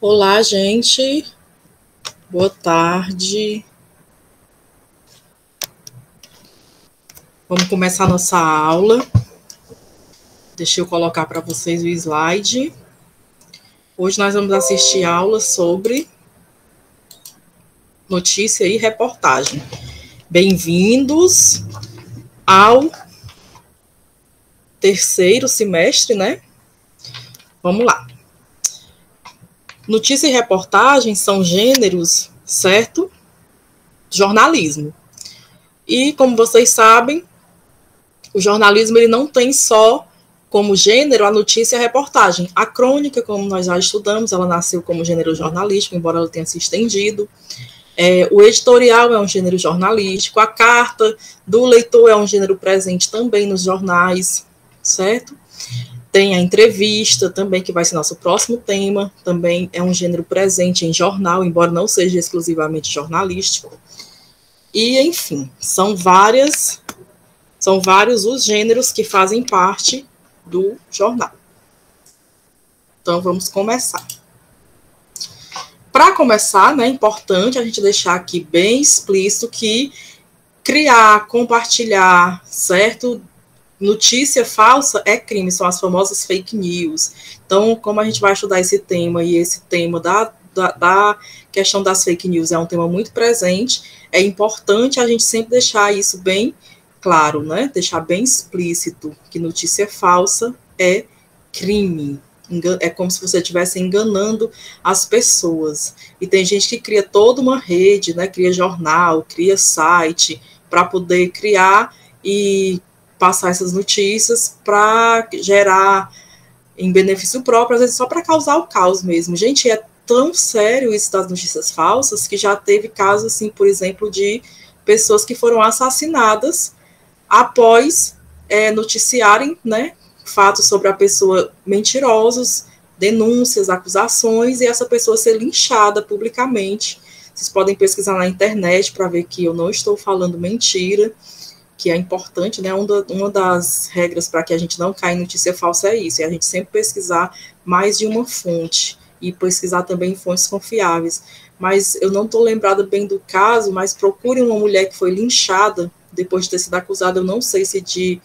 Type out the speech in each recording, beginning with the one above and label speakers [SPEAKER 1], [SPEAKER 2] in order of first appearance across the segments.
[SPEAKER 1] Olá, gente. Boa tarde. Vamos começar a nossa aula. Deixa eu colocar para vocês o slide. Hoje nós vamos assistir aula sobre notícia e reportagem. Bem-vindos ao terceiro semestre, né? Vamos lá. Notícia e reportagem são gêneros, certo? Jornalismo. E, como vocês sabem, o jornalismo ele não tem só como gênero a notícia e a reportagem. A crônica, como nós já estudamos, ela nasceu como gênero jornalístico, embora ela tenha se estendido. O editorial é um gênero jornalístico. A carta do leitor é um gênero presente também nos jornais, certo? Tem a entrevista também, que vai ser nosso próximo tema. Também é um gênero presente em jornal, embora não seja exclusivamente jornalístico. E, enfim, são vários os gêneros que fazem parte do jornal. Então, vamos começar. Para começar, né, é importante a gente deixar aqui bem explícito que criar, compartilhar, certo? Notícia falsa é crime, são as famosas fake news. Então, como a gente vai estudar esse tema, e esse tema da questão das fake news é um tema muito presente, é importante a gente sempre deixar isso bem claro, né? Deixar bem explícito que notícia falsa é crime. É como se você estivesse enganando as pessoas. E tem gente que cria toda uma rede, né? Cria jornal, cria site para poder criar e passar essas notícias para gerar em benefício próprio, às vezes só para causar o caos mesmo. Gente, é tão sério isso das notícias falsas que já teve casos, assim, por exemplo, de pessoas que foram assassinadas após noticiarem, né, fatos sobre a pessoa mentirosos, denúncias, acusações, e essa pessoa ser linchada publicamente. Vocês podem pesquisar na internet para ver que eu não estou falando mentira, que é importante, né? Uma das regras para que a gente não caia em notícia falsa é isso, é a gente sempre pesquisar mais de uma fonte e pesquisar também em fontes confiáveis. Mas eu não estou lembrada bem do caso, mas procure uma mulher que foi linchada depois de ter sido acusada, eu não sei se de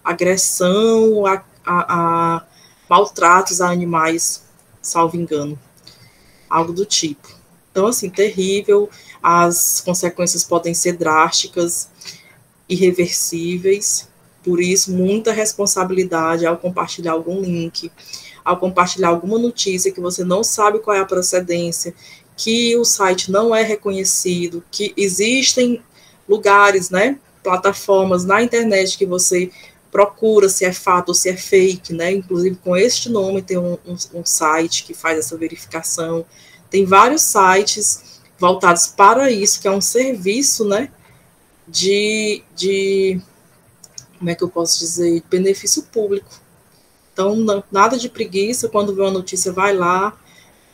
[SPEAKER 1] agressão a maltratos a animais, salvo engano, algo do tipo. Então, assim, terrível, as consequências podem ser drásticas, irreversíveis, por isso, muita responsabilidade ao compartilhar algum link, ao compartilhar alguma notícia que você não sabe qual é a procedência, que o site não é reconhecido, que existem lugares, né, plataformas na internet que você procura se é fato ou se é fake, né, inclusive com este nome tem um site que faz essa verificação, tem vários sites voltados para isso, que é um serviço, né, de como é que eu posso dizer, benefício público. Então, nada de preguiça, quando vê uma notícia, vai lá,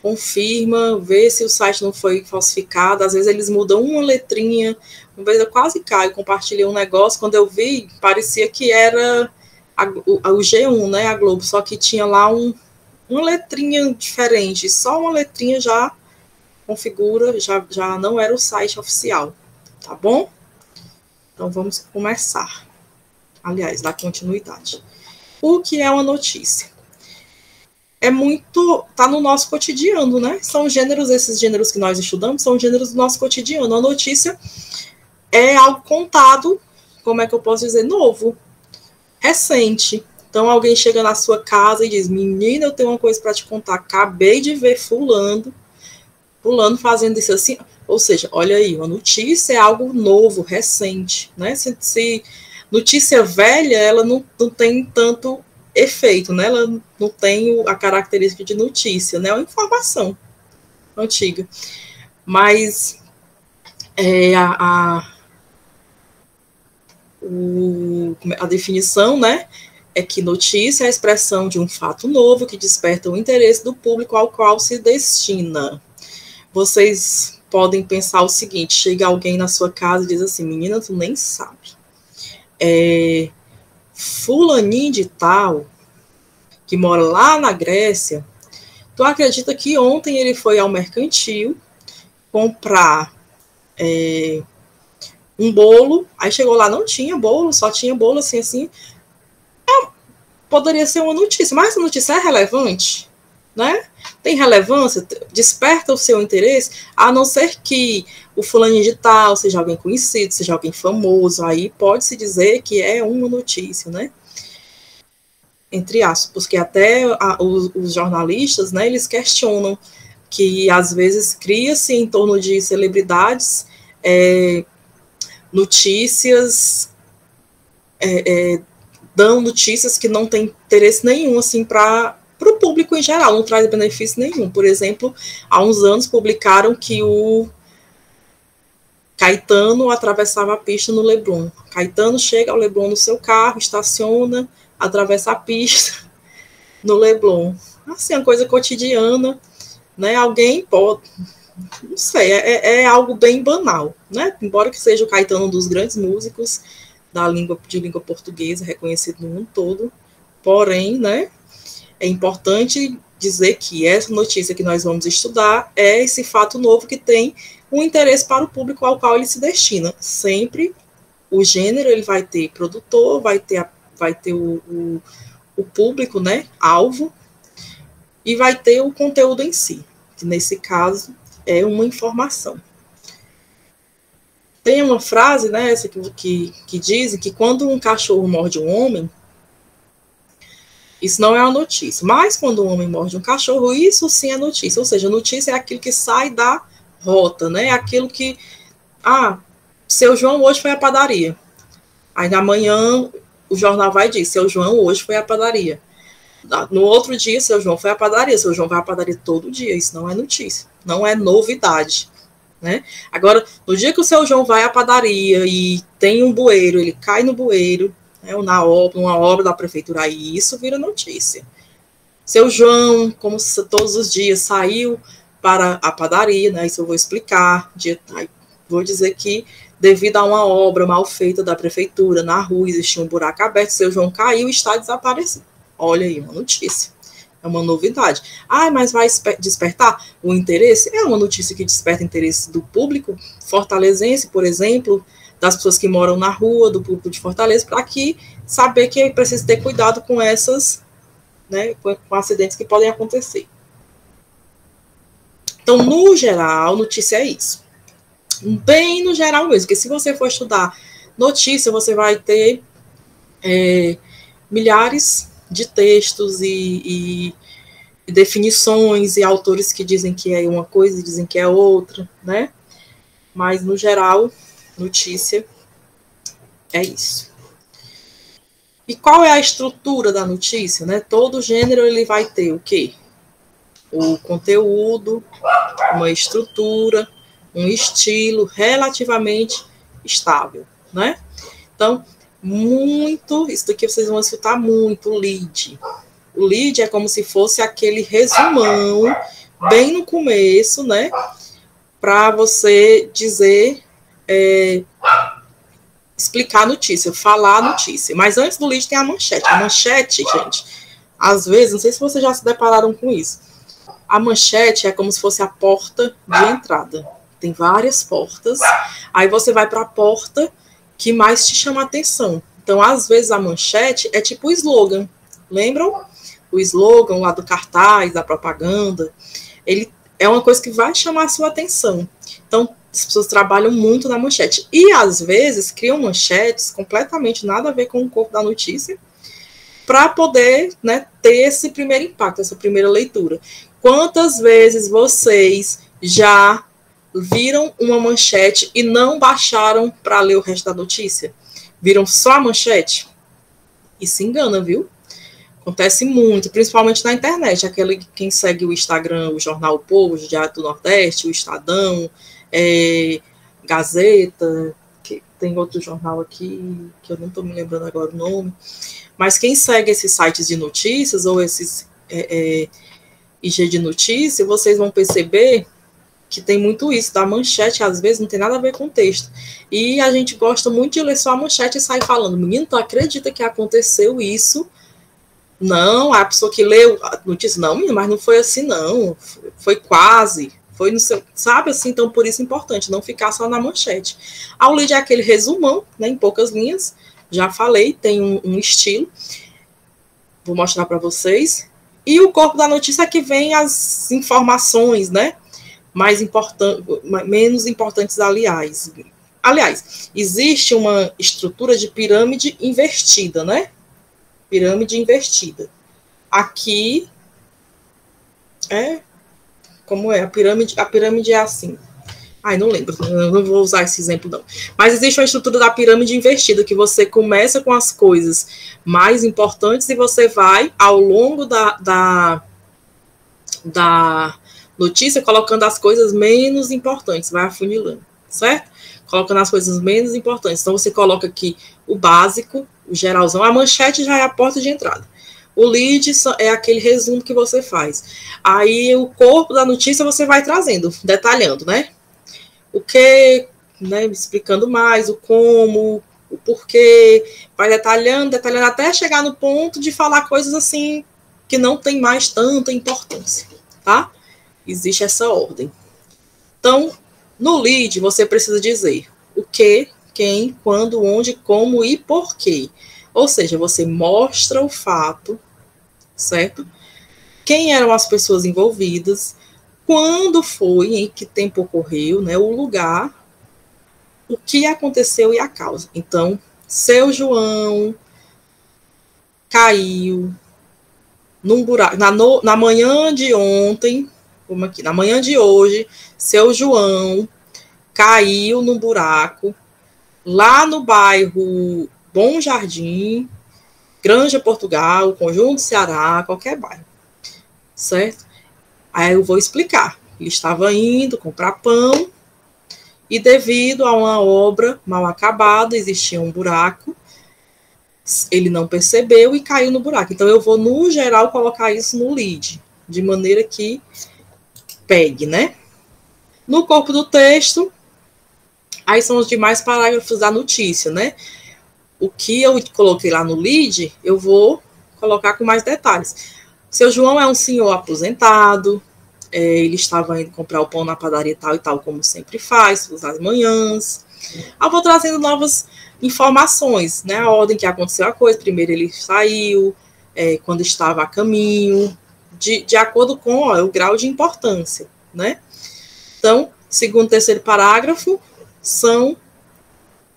[SPEAKER 1] confirma, vê se o site não foi falsificado, às vezes eles mudam uma letrinha, uma vez eu quase caio, compartilhei um negócio, quando eu vi, parecia que era o G1, né, a Globo, só que tinha lá uma letrinha diferente, só uma letrinha já configura, já não era o site oficial, tá bom? Então, vamos começar. Aliás, dar continuidade. O que é uma notícia? Tá no nosso cotidiano, né? São gêneros, esses gêneros que nós estudamos, são gêneros do nosso cotidiano. A notícia é algo contado, como é que eu posso dizer, novo, recente. Então, alguém chega na sua casa e diz, menina, eu tenho uma coisa para te contar, acabei de ver fulano fazendo isso assim. Ou seja, olha aí, uma notícia é algo novo, recente, né? Se notícia velha, ela não tem tanto efeito, né? Ela não tem a característica de notícia, né? É uma informação antiga. Mas a definição, né, é que notícia é a expressão de um fato novo que desperta o interesse do público ao qual se destina. Vocês podem pensar o seguinte, chega alguém na sua casa e diz assim, menina, tu nem sabe. Fulaninho de tal, que mora lá na Grécia, Tu acredita que ontem ele foi ao mercantil comprar um bolo, aí chegou lá, não tinha bolo, só tinha bolo assim. Poderia ser uma notícia, mas essa notícia é relevante, né? Tem relevância, desperta o seu interesse, a não ser que o fulaninho de tal seja alguém conhecido, seja alguém famoso, aí pode-se dizer que é uma notícia, né? Entre aspas, porque até os jornalistas, né, eles questionam que às vezes cria-se em torno de celebridades notícias, dão notícias que não têm interesse nenhum, assim, para o público em geral, não traz benefício nenhum. Por exemplo, há uns anos publicaram que o Caetano atravessava a pista no Leblon. Caetano chega ao Leblon no seu carro, estaciona, atravessa a pista no Leblon. Assim, uma coisa cotidiana, né? Alguém pode... Não sei, é algo bem banal, né? Embora que seja o Caetano um dos grandes músicos de língua portuguesa, reconhecido no mundo todo, porém, né, é importante dizer que essa notícia que nós vamos estudar é esse fato novo que tem um interesse para o público ao qual ele se destina. Sempre o gênero, ele vai ter produtor, vai ter o público, né, alvo, e vai ter o conteúdo em si, que nesse caso é uma informação. Tem uma frase, né, essa que dizem que quando um cachorro morde um homem, isso não é uma notícia. Mas quando um homem morde um cachorro, isso sim é notícia. Ou seja, notícia é aquilo que sai da rota, né? É aquilo que, seu João hoje foi à padaria. Aí na manhã o jornal vai dizer, seu João hoje foi à padaria. No outro dia, seu João foi à padaria. Seu João vai à padaria todo dia. Isso não é notícia, não é novidade. Né? Agora, no dia que o seu João vai à padaria e tem um bueiro, ele cai no bueiro, né, numa obra da prefeitura, aí isso vira notícia. Seu João, como todos os dias, saiu para a padaria, né, isso eu vou explicar, vou dizer que devido a uma obra mal feita da prefeitura, na rua existia um buraco aberto, seu João caiu e está desaparecido. Olha aí, uma notícia. É uma novidade. Mas vai despertar o interesse? É uma notícia que desperta interesse do público fortalezense, por exemplo, das pessoas que moram na rua, do público de Fortaleza, para saber que é preciso ter cuidado com essas, né, com acidentes que podem acontecer. Então, no geral, notícia é isso. Bem no geral mesmo, porque se você for estudar notícia, você vai ter milhares de textos e definições e autores que dizem que é uma coisa e dizem que é outra, né? Mas, no geral, notícia é isso. E qual é a estrutura da notícia, né? Todo gênero ele vai ter o quê? O conteúdo, uma estrutura, um estilo relativamente estável, né? Então, isso daqui vocês vão escutar muito, o lead. O lead é como se fosse aquele resumão, bem no começo, né? Para você dizer, explicar a notícia, falar a notícia. Mas antes do lead tem a manchete. A manchete, gente, às vezes, não sei se vocês já se depararam com isso, a manchete é como se fosse a porta de entrada. Tem várias portas, aí você vai para a porta que mais te chama a atenção. Então, às vezes, a manchete é tipo o slogan. Lembram? O slogan lá do cartaz, da propaganda, ele é uma coisa que vai chamar a sua atenção. Então, as pessoas trabalham muito na manchete. E, às vezes, criam manchetes completamente nada a ver com o corpo da notícia, para poder, né, ter esse primeiro impacto, essa primeira leitura. Quantas vezes vocês já viram uma manchete e não baixaram para ler o resto da notícia? Viram só a manchete? E se engana, viu? Acontece muito, principalmente na internet. Quem segue o Instagram, o Jornal O Povo, o Diário do Nordeste, o Estadão, Gazeta, que tem outro jornal aqui, que eu não estou me lembrando agora o nome. Mas quem segue esses sites de notícias ou esses IG de notícia, vocês vão perceber que tem muito isso, da manchete, às vezes não tem nada a ver com o texto. E a gente gosta muito de ler só a manchete e sair falando, menino, tu acredita que aconteceu isso Não, a pessoa que leu a notícia, não, mas não foi assim, não. Foi quase. Foi no seu, sabe assim, então por isso é importante não ficar só na manchete. A lead é aquele resumão, né, em poucas linhas. Já falei, tem um estilo. Vou mostrar para vocês. E o corpo da notícia é que vem as informações, né? Menos importantes, aliás. Aliás, existe uma estrutura de pirâmide invertida, né? Pirâmide invertida. Aqui como é? A pirâmide é assim. Ai, não lembro, não vou usar esse exemplo, não. Mas existe uma estrutura da pirâmide invertida, que você começa com as coisas mais importantes e você vai, ao longo da notícia, colocando as coisas menos importantes, vai afunilando, certo? Colocando as coisas menos importantes. Então, você coloca aqui o básico, o geralzão. A manchete já é a porta de entrada. O lead é aquele resumo que você faz. Aí, o corpo da notícia você vai trazendo, detalhando, né? O que, né, explicando mais, o como, o porquê, vai detalhando, até chegar no ponto de falar coisas assim que não tem mais tanta importância, tá? Existe essa ordem. Então, no lead, você precisa dizer o que, quem, quando, onde, como e porquê. Ou seja, você mostra o fato, certo? Quem eram as pessoas envolvidas, quando foi, em que tempo ocorreu, né, o lugar, o que aconteceu e a causa. Então, seu João caiu num buraco, na manhã de ontem, como aqui, na manhã de hoje, seu João caiu num buraco lá no bairro Bom Jardim, Granja Portugal, Conjunto Ceará, qualquer bairro, certo? Aí eu vou explicar. Ele estava indo comprar pão e devido a uma obra mal acabada, existia um buraco, ele não percebeu e caiu no buraco. Então eu vou, no geral, colocar isso no lead, de maneira que pegue, né? No corpo do texto, aí são os demais parágrafos da notícia, né? O que eu coloquei lá no lead, eu vou colocar com mais detalhes. Seu João é um senhor aposentado, ele estava indo comprar o pão na padaria tal e tal, como sempre faz, às manhãs. Eu vou trazendo novas informações, né? A ordem que aconteceu a coisa. Primeiro ele saiu, quando estava a caminho, de acordo com o grau de importância, né? Então, segundo e terceiro parágrafo são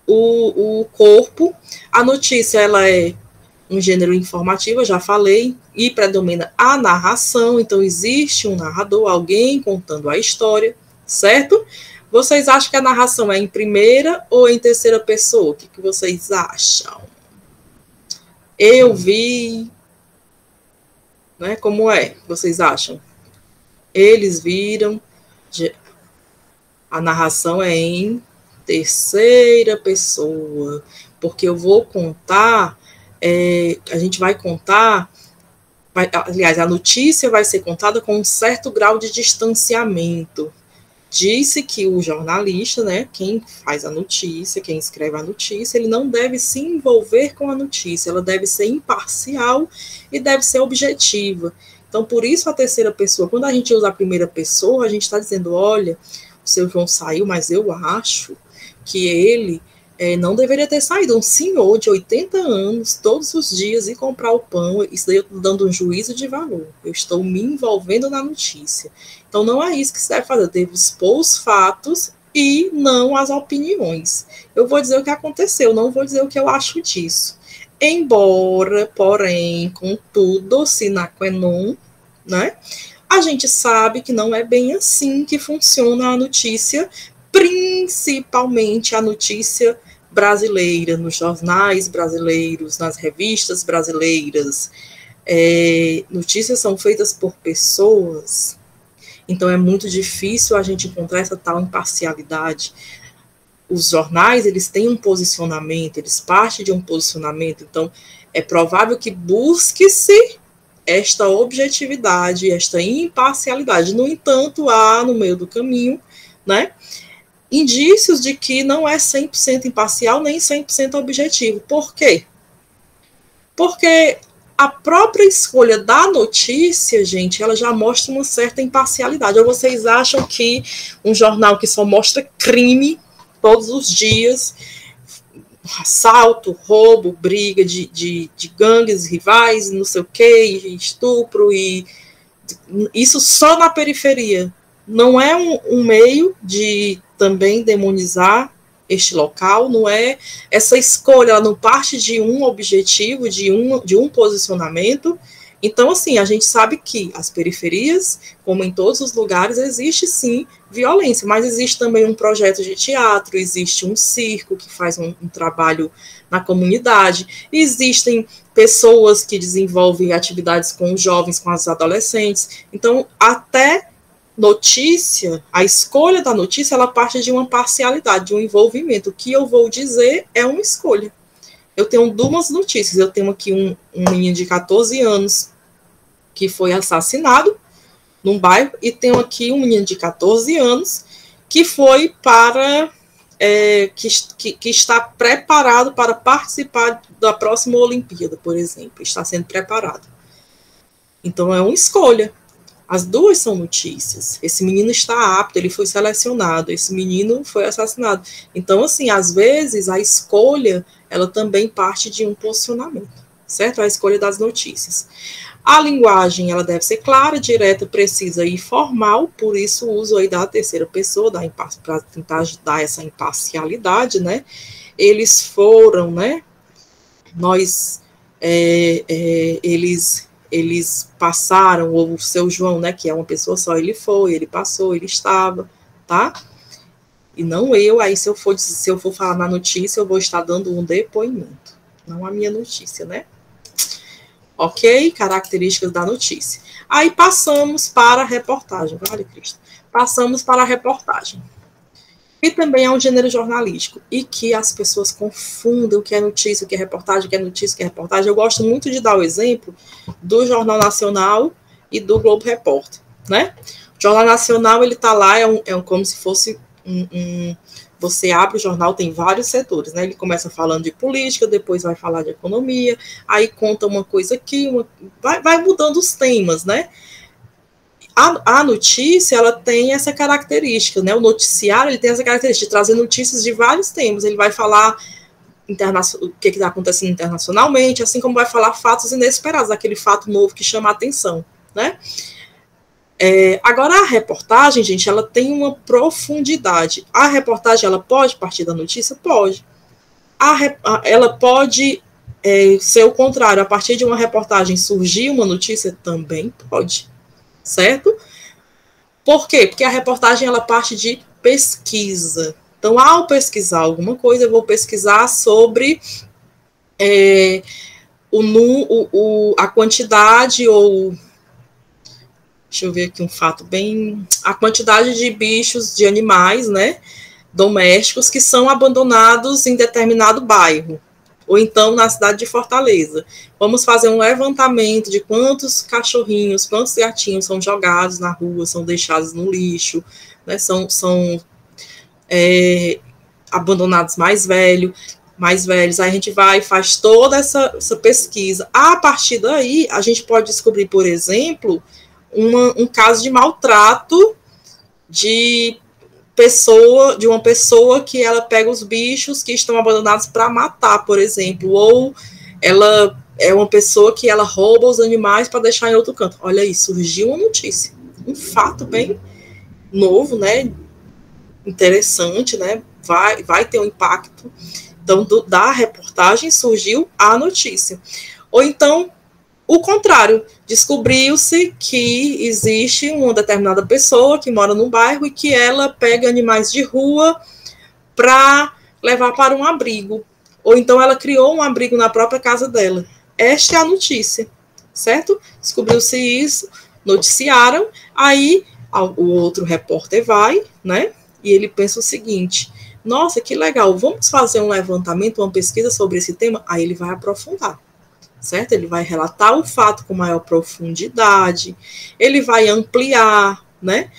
[SPEAKER 1] o corpo. A notícia, ela é um gênero informativo, eu já falei, e predomina a narração, então existe um narrador, alguém contando a história, certo? Vocês acham que a narração é em primeira ou em terceira pessoa? O que vocês acham? Eu vi, né? Como é? Vocês acham? Eles viram. A narração é em terceira pessoa, porque eu vou contar, a gente vai contar, aliás, a notícia vai ser contada com um certo grau de distanciamento. Disse que o jornalista, né, quem faz a notícia, quem escreve a notícia, ele não deve se envolver com a notícia, ela deve ser imparcial e deve ser objetiva. Então, por isso a terceira pessoa, quando a gente usa a primeira pessoa, a gente está dizendo, olha, o seu João saiu, mas eu acho que ele não deveria ter saído. Um senhor de 80 anos, todos os dias, ir comprar o pão, isso daí eu estou dando um juízo de valor. Eu estou me envolvendo na notícia. Então, não é isso que se deve fazer. Eu devo expor os fatos e não as opiniões. Eu vou dizer o que aconteceu, não vou dizer o que eu acho disso. Embora, porém, contudo, sine qua non, né? A gente sabe que não é bem assim que funciona a notícia, principalmente a notícia brasileira, nos jornais brasileiros, nas revistas brasileiras. Notícias são feitas por pessoas, então é muito difícil a gente encontrar essa tal imparcialidade. Os jornais, eles têm um posicionamento, eles partem de um posicionamento, então é provável que busque-se esta objetividade, esta imparcialidade. No entanto, há no meio do caminho, né, indícios de que não é 100% imparcial nem 100% objetivo. Por quê? Porque a própria escolha da notícia, gente, ela já mostra uma certa imparcialidade. Ou vocês acham que um jornal que só mostra crime todos os dias, assalto, roubo, briga de gangues rivais, não sei o que, estupro, e isso só na periferia, não é um meio de também demonizar este local, não é essa escolha, ela não parte de um objetivo, de um posicionamento. Então, assim, a gente sabe que as periferias, como em todos os lugares, existe sim violência, mas existe também um projeto de teatro, existe um circo que faz um trabalho na comunidade, existem pessoas que desenvolvem atividades com os jovens, com os adolescentes. Então, até notícia, a escolha da notícia, ela parte de uma parcialidade, de um envolvimento. O que eu vou dizer é uma escolha. Eu tenho duas notícias. Eu tenho aqui um menino de 14 anos que foi assassinado num bairro, e tenho aqui um menino de 14 anos que foi para... que está preparado para participar da próxima Olimpíada, por exemplo. Está sendo preparado. Então, é uma escolha. As duas são notícias. Esse menino está apto, ele foi selecionado, esse menino foi assassinado. Então, assim, às vezes, a escolha, ela também parte de um posicionamento, certo? A escolha das notícias. A linguagem, ela deve ser clara, direta, precisa e formal, por isso o uso aí da terceira pessoa, para tentar dar essa imparcialidade, né? Eles foram, né? Eles passaram, ou o seu João, né, que é uma pessoa só, ele foi, ele passou, ele estava, tá? E não eu, aí se eu for falar na notícia, eu vou estar dando um depoimento, não a minha notícia, né? Ok? Características da notícia. Aí passamos para a reportagem, vale, Cristo? Passamos para a reportagem. E também é um gênero jornalístico, e que as pessoas confundem o que é notícia, o que é reportagem, o que é notícia, o que é reportagem. Eu gosto muito de dar o exemplo do Jornal Nacional e do Globo Repórter, né? O Jornal Nacional, ele tá lá, como se fosse você abre o jornal, tem vários setores, né? Ele começa falando de política, depois vai falar de economia, aí conta uma coisa aqui, vai mudando os temas, né? A notícia, ela tem essa característica, né? O noticiário, ele tem essa característica de trazer notícias de vários temas. Ele vai falar o que está acontecendo internacionalmente, assim como vai falar fatos inesperados, aquele fato novo que chama a atenção, né? Agora, a reportagem, gente, ela tem uma profundidade. A reportagem, ela pode partir da notícia? Pode. Ela pode ser o contrário. A partir de uma reportagem surgir uma notícia? Também pode. Certo? Por quê? Porque a reportagem, ela parte de pesquisa. Então, ao pesquisar alguma coisa, eu vou pesquisar sobre a quantidade, ou deixa eu ver aqui um fato bem... A quantidade de bichos, de animais, né, domésticos, que são abandonados em determinado bairro, ou então na cidade de Fortaleza. Vamos fazer um levantamento de quantos cachorrinhos, quantos gatinhos são jogados na rua, são deixados no lixo, né, são abandonados mais velhos. Aí a gente vai e faz toda essa pesquisa. A partir daí, a gente pode descobrir, por exemplo, um caso de maltrato de uma pessoa que ela pega os bichos que estão abandonados para matar, por exemplo, ou ela é uma pessoa que ela rouba os animais para deixar em outro canto. Olha aí, surgiu uma notícia, um fato bem novo, né, interessante, né, vai ter um impacto. Então, da reportagem surgiu a notícia. Ou então, o contrário, descobriu-se que existe uma determinada pessoa que mora num bairro e que ela pega animais de rua para levar para um abrigo. Ou então ela criou um abrigo na própria casa dela. Esta é a notícia, certo? Descobriu-se isso, noticiaram, aí o outro repórter vai, né? E ele pensa o seguinte: nossa, que legal, vamos fazer um levantamento, uma pesquisa sobre esse tema? Aí ele vai aprofundar. Certo? Ele vai relatar o fato com maior profundidade, ele vai ampliar, né,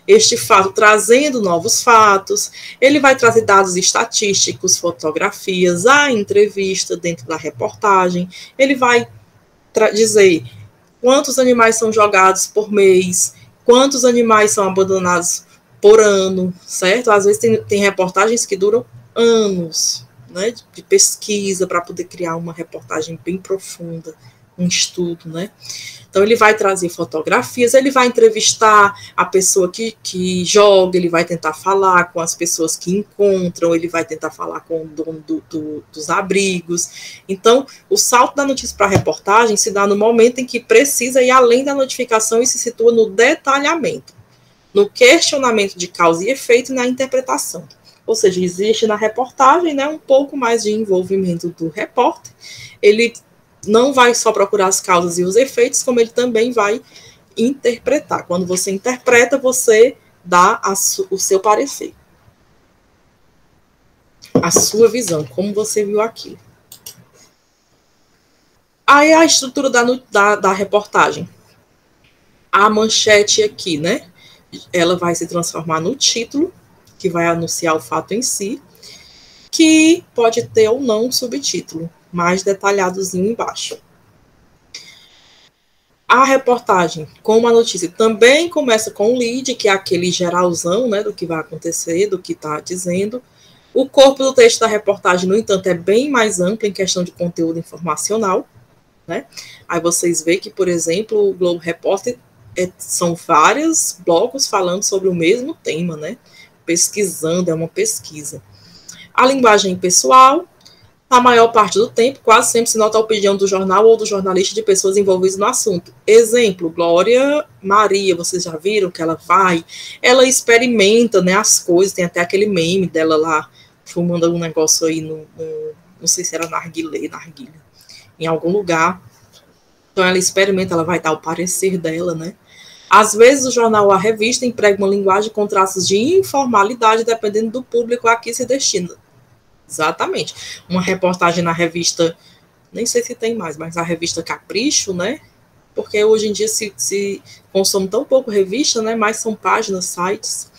[SPEAKER 1] este fato trazendo novos fatos, ele vai trazer dados estatísticos, fotografias, a entrevista dentro da reportagem, ele vai dizer quantos animais são jogados por mês, quantos animais são abandonados por ano, certo? Às vezes tem reportagens que duram anos, né, de pesquisa para poder criar uma reportagem bem profunda, um estudo, né? Então, ele vai trazer fotografias, ele vai entrevistar a pessoa que joga, ele vai tentar falar com as pessoas que encontram, ele vai tentar falar com o dono dos abrigos. Então, o salto da notícia para a reportagem se dá no momento em que precisa ir além da notificação e se situa no detalhamento, no questionamento de causa e efeito e na interpretação. Ou seja, existe na reportagem, né, um pouco mais de envolvimento do repórter. Ele não vai só procurar as causas e os efeitos, como ele também vai interpretar. Quando você interpreta, você dá o seu parecer, a sua visão, como você viu aqui. Aí a estrutura da reportagem. A manchete aqui, né? Ela vai se transformar no título, que vai anunciar o fato em si, que pode ter ou não um subtítulo, mais detalhadozinho embaixo. A reportagem, como a notícia, também começa com o lead, que é aquele geralzão, né, do que vai acontecer, do que está dizendo. O corpo do texto da reportagem, no entanto, é bem mais amplo em questão de conteúdo informacional, né? Aí vocês veem que, por exemplo, o Globo Repórter são vários blocos falando sobre o mesmo tema, né? Pesquisando, é uma pesquisa. A linguagem pessoal, a maior parte do tempo, quase sempre se nota a opinião do jornal ou do jornalista de pessoas envolvidas no assunto. Exemplo, Glória Maria, vocês já viram que ela experimenta, né, as coisas, tem até aquele meme dela lá, fumando um negócio aí, não sei se era narguilha, em algum lugar. Então ela experimenta, ela vai dar o parecer dela, né? Às vezes o jornal ou a revista emprega uma linguagem com traços de informalidade, dependendo do público a que se destina. Exatamente. Uma reportagem na revista, nem sei se tem mais, mas a revista Capricho, né? Porque hoje em dia se consome tão pouco revista, né? Mais são páginas, sites.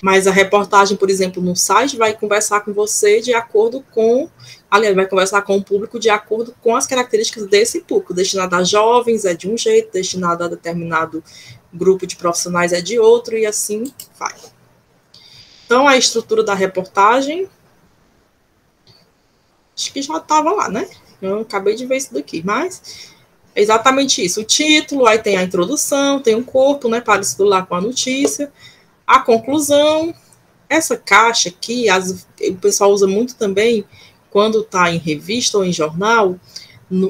[SPEAKER 1] Mas a reportagem, por exemplo, no site, vai conversar com você de acordo com... Aliás, vai conversar com o público de acordo com as características desse público. Destinado a jovens é de um jeito, destinado a determinado grupo de profissionais é de outro, e assim vai. Então, a estrutura da reportagem... Acho que já estava lá, né? Eu acabei de ver isso daqui, mas é exatamente isso. O título, aí tem a introdução, tem um corpo, né, para explorar com a notícia, a conclusão. Essa caixa aqui, o pessoal usa muito também quando está em revista ou em jornal,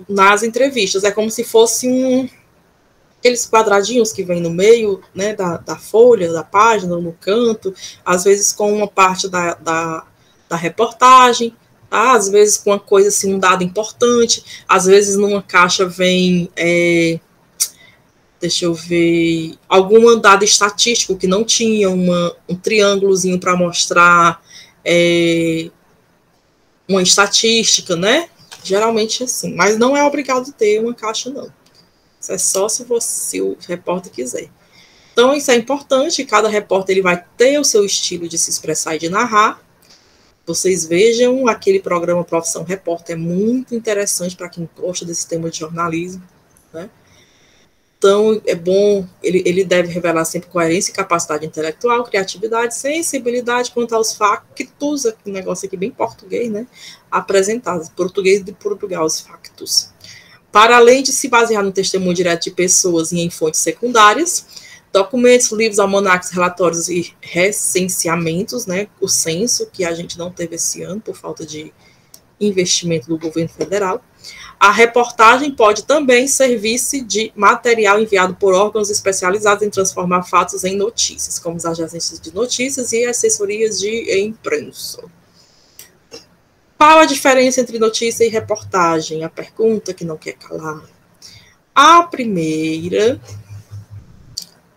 [SPEAKER 1] nas entrevistas. É como se fosse aqueles quadradinhos que vem no meio, né, da folha, da página, no canto, às vezes com uma parte da reportagem, tá? Às vezes com uma coisa assim, um dado importante, às vezes numa caixa vem, deixa eu ver, algum dado estatístico que não tinha, um triângulozinho para mostrar uma estatística, né? Geralmente assim, mas não é obrigado ter uma caixa, não. Isso é só se o repórter quiser. Então, isso é importante, cada repórter ele vai ter o seu estilo de se expressar e de narrar. Vocês vejam aquele programa Profissão Repórter, é muito interessante para quem gosta desse tema de jornalismo, né? Então, é bom, ele deve revelar sempre coerência e capacidade intelectual, criatividade, sensibilidade quanto aos factos, um negócio aqui bem português, né? Apresentados, português de Portugal, os factos. Para além de se basear no testemunho direto de pessoas e em fontes secundárias, documentos, livros, almanacs, relatórios e recenseamentos, né? O censo, que a gente não teve esse ano por falta de investimento do governo federal. A reportagem pode também servir-se de material enviado por órgãos especializados em transformar fatos em notícias, como as agências de notícias e assessorias de imprensa. Qual a diferença entre notícia e reportagem? A pergunta que não quer calar. A primeira,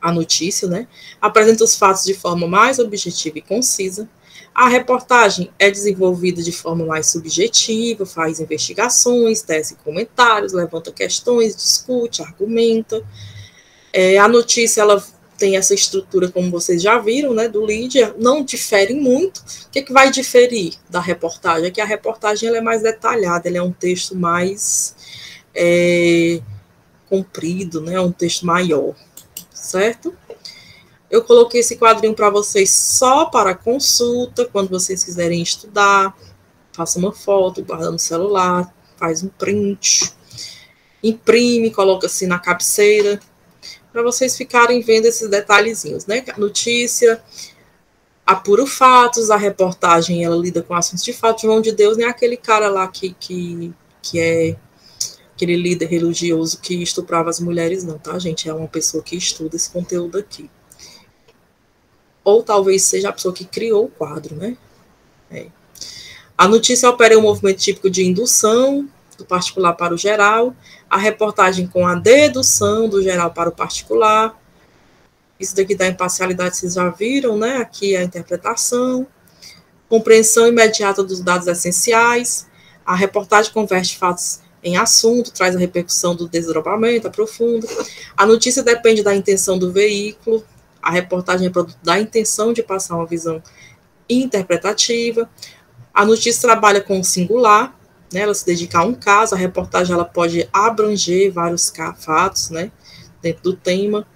[SPEAKER 1] a notícia, né, apresenta os fatos de forma mais objetiva e concisa. A reportagem é desenvolvida de forma mais subjetiva, faz investigações, tece comentários, levanta questões, discute, argumenta. A notícia ela tem essa estrutura, como vocês já viram, né, do Lídia, não difere muito. O que vai diferir da reportagem? É que a reportagem ela é mais detalhada, ela é um texto mais comprido, né, um texto maior, certo? Eu coloquei esse quadrinho para vocês só para consulta, quando vocês quiserem estudar, faça uma foto, guarda no celular, faz um print, imprime, coloca assim na cabeceira, para vocês ficarem vendo esses detalhezinhos, né? Notícia, apura fatos, a reportagem, ela lida com assuntos de fato. João de Deus nem aquele cara lá que é aquele líder religioso que estuprava as mulheres, não, tá, gente? É uma pessoa que estuda esse conteúdo aqui. Ou talvez seja a pessoa que criou o quadro, né? A notícia opera um movimento típico de indução, do particular para o geral, a reportagem com a dedução do geral para o particular. Isso daqui da imparcialidade vocês já viram, né? Aqui é a interpretação. Compreensão imediata dos dados essenciais. A reportagem converte fatos em assunto, traz a repercussão do desdobramento, aprofunda. A notícia depende da intenção do veículo. A reportagem é produto da intenção de passar uma visão interpretativa. A notícia trabalha com o singular, né? Ela se dedica a um caso. A reportagem ela pode abranger vários fatos, né, dentro do tema.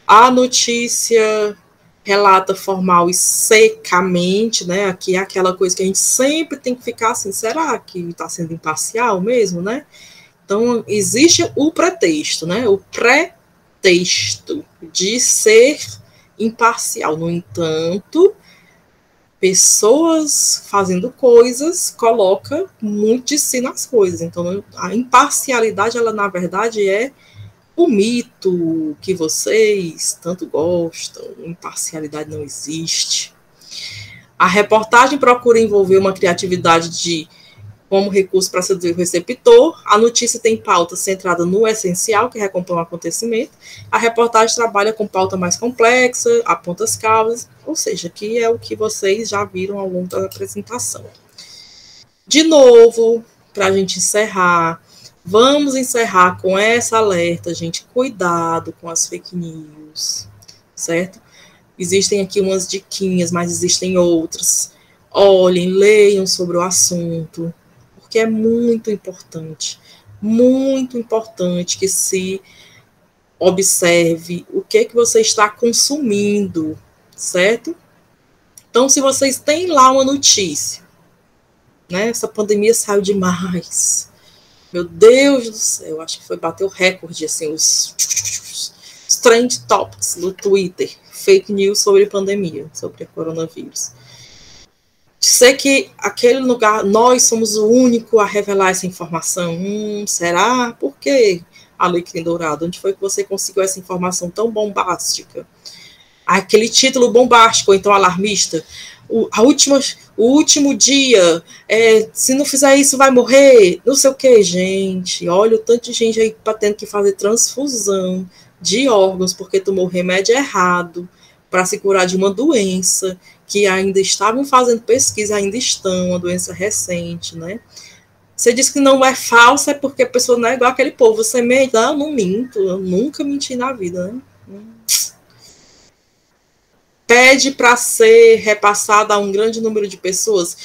[SPEAKER 1] A notícia relata formal e secamente, né? Aqui é aquela coisa que a gente sempre tem que ficar assim, será que está sendo imparcial mesmo, né? Então, existe o pretexto, né? O pretexto de ser imparcial. No entanto, pessoas fazendo coisas coloca muito de si nas coisas. Então, a imparcialidade, ela na verdade é o mito que vocês tanto gostam. Imparcialidade não existe. A reportagem procura envolver uma criatividade como recurso para seduzir o receptor. A notícia tem pauta centrada no essencial, que recompõe o acontecimento. A reportagem trabalha com pauta mais complexa, aponta as causas, ou seja, que é o que vocês já viram ao longo da apresentação. De novo, para a gente encerrar, vamos encerrar com essa alerta, gente. Cuidado com as fake news, certo? Existem aqui umas diquinhas, mas existem outras. Olhem, leiam sobre o assunto, porque é muito importante que se observe o que você está consumindo, certo? Então, se vocês têm lá uma notícia, né? Essa pandemia saiu demais. Meu Deus do céu, acho que bateu recorde, assim, os trend topics do Twitter, fake news sobre pandemia, sobre coronavírus. Sei que aquele lugar, nós somos o único a revelar essa informação. Será? Por quê? Alecrim Dourado, onde foi que você conseguiu essa informação tão bombástica? Aquele título bombástico, ou então alarmista. O último dia, se não fizer isso vai morrer, não sei o que, gente. Olha o tanto de gente aí tendo que fazer transfusão de órgãos porque tomou remédio errado para se curar de uma doença que ainda estavam fazendo pesquisa, ainda estão, uma doença recente, né? Você diz que não é falsa, é porque a pessoa não é igual aquele povo. Você mente? Não, eu não minto, eu nunca menti na vida, né? Pede para ser repassada a um grande número de pessoas.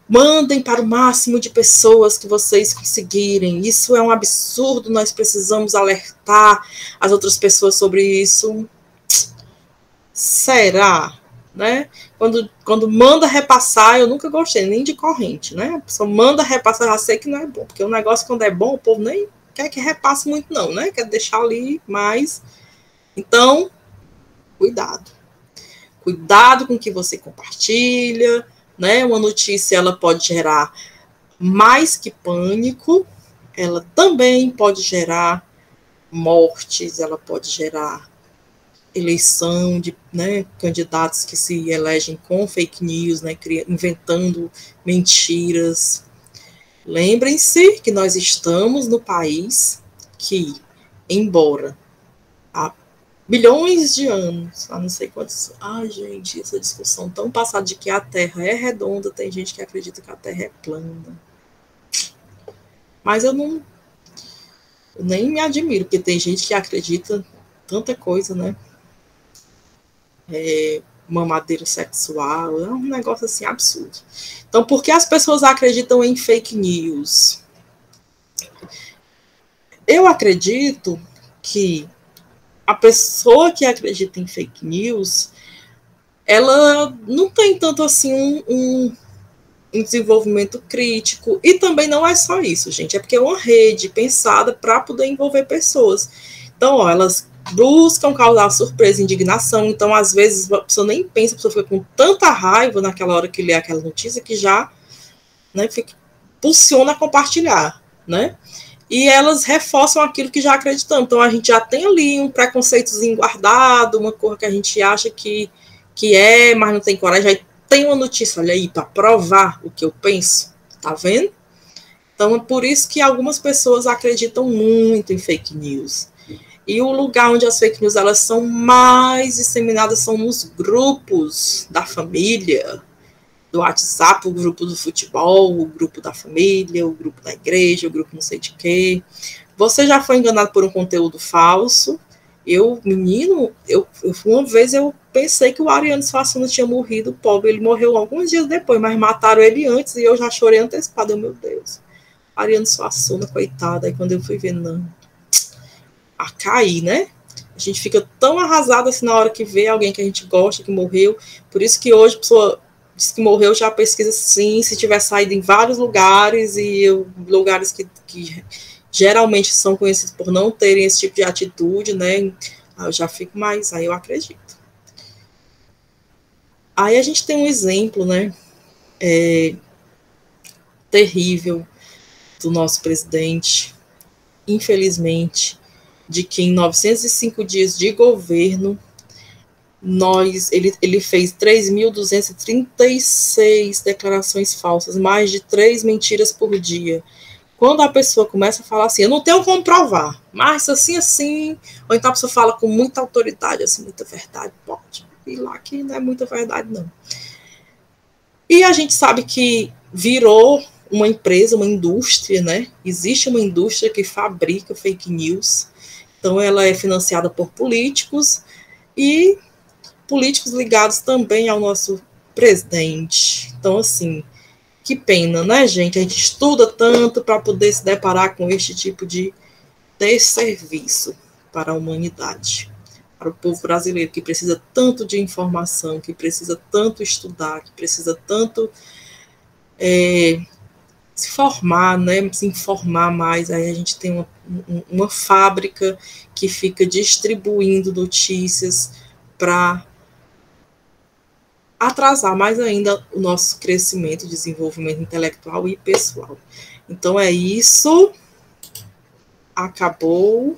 [SPEAKER 1] Mandem para o máximo de pessoas que vocês conseguirem. Isso é um absurdo, nós precisamos alertar as outras pessoas sobre isso. Será? Né? Quando manda repassar, eu nunca gostei nem de corrente, né? A pessoa manda repassar, já sei que não é bom, porque o negócio quando é bom, o povo nem quer que repasse muito não, né? Quer deixar ali mais. Então, cuidado. Cuidado com o que você compartilha, né? Uma notícia, ela pode gerar mais que pânico, ela também pode gerar mortes, ela pode gerar eleição de, né, candidatos que se elegem com fake news, né, inventando mentiras. Lembrem-se que nós estamos no país que, embora há bilhões de anos, não sei quantos. Ai, gente, essa discussão tão passada de que a Terra é redonda, tem gente que acredita que a Terra é plana. Mas eu nem me admiro, porque tem gente que acredita tanta coisa, né? mamadeira sexual, é um negócio assim absurdo. Então, por que as pessoas acreditam em fake news? Eu acredito que a pessoa que acredita em fake news, ela não tem tanto assim um desenvolvimento crítico, e também não é só isso, gente, é porque é uma rede pensada para poder envolver pessoas. Então, ó, elas buscam causar surpresa, indignação, então às vezes a pessoa nem pensa, a pessoa fica com tanta raiva naquela hora que lê aquela notícia que já, né, fica, impulsiona a compartilhar, né? E elas reforçam aquilo que já acreditamos. Então a gente já tem ali um preconceitozinho guardado, uma coisa que a gente acha que é, mas não tem coragem. Aí tem uma notícia, olha aí, para provar o que eu penso, tá vendo? Então é por isso que algumas pessoas acreditam muito em fake news. E o lugar onde as fake news elas são mais disseminadas são nos grupos da família, do WhatsApp, o grupo do futebol, o grupo da família, o grupo da igreja, o grupo não sei de quê. Você já foi enganado por um conteúdo falso? Menino, uma vez eu pensei que o Ariano Suassuna tinha morrido, pobre, ele morreu alguns dias depois, mas mataram ele antes e eu já chorei antecipado, meu Deus. Ariano Suassuna, coitada, aí quando eu fui ver, não, a cair, né? A gente fica tão arrasado assim na hora que vê alguém que a gente gosta, que morreu, por isso que hoje a pessoa diz que morreu, já pesquisa sim, se tiver saído em vários lugares, e lugares que geralmente são conhecidos por não terem esse tipo de atitude, né? Eu já fico mais, aí eu acredito. Aí a gente tem um exemplo, né? Terrível do nosso presidente, infelizmente, de que em 905 dias de governo, ele fez 3.236 declarações falsas, mais de 3 mentiras por dia. Quando a pessoa começa a falar assim, eu não tenho como provar, mas assim, ou então a pessoa fala com muita autoridade, assim, muita verdade, pode ir lá que não é muita verdade, não. E a gente sabe que virou uma empresa, uma indústria, né? Existe uma indústria que fabrica fake news, então ela é financiada por políticos e políticos ligados também ao nosso presidente. Então, assim, que pena, né, gente? A gente estuda tanto para poder se deparar com este tipo de desserviço para a humanidade, para o povo brasileiro, que precisa tanto de informação, que precisa tanto estudar, que precisa tanto se formar, né, se informar mais. Aí a gente tem uma fábrica que fica distribuindo notícias para atrasar mais ainda o nosso crescimento, desenvolvimento intelectual e pessoal. Então é isso. Acabou.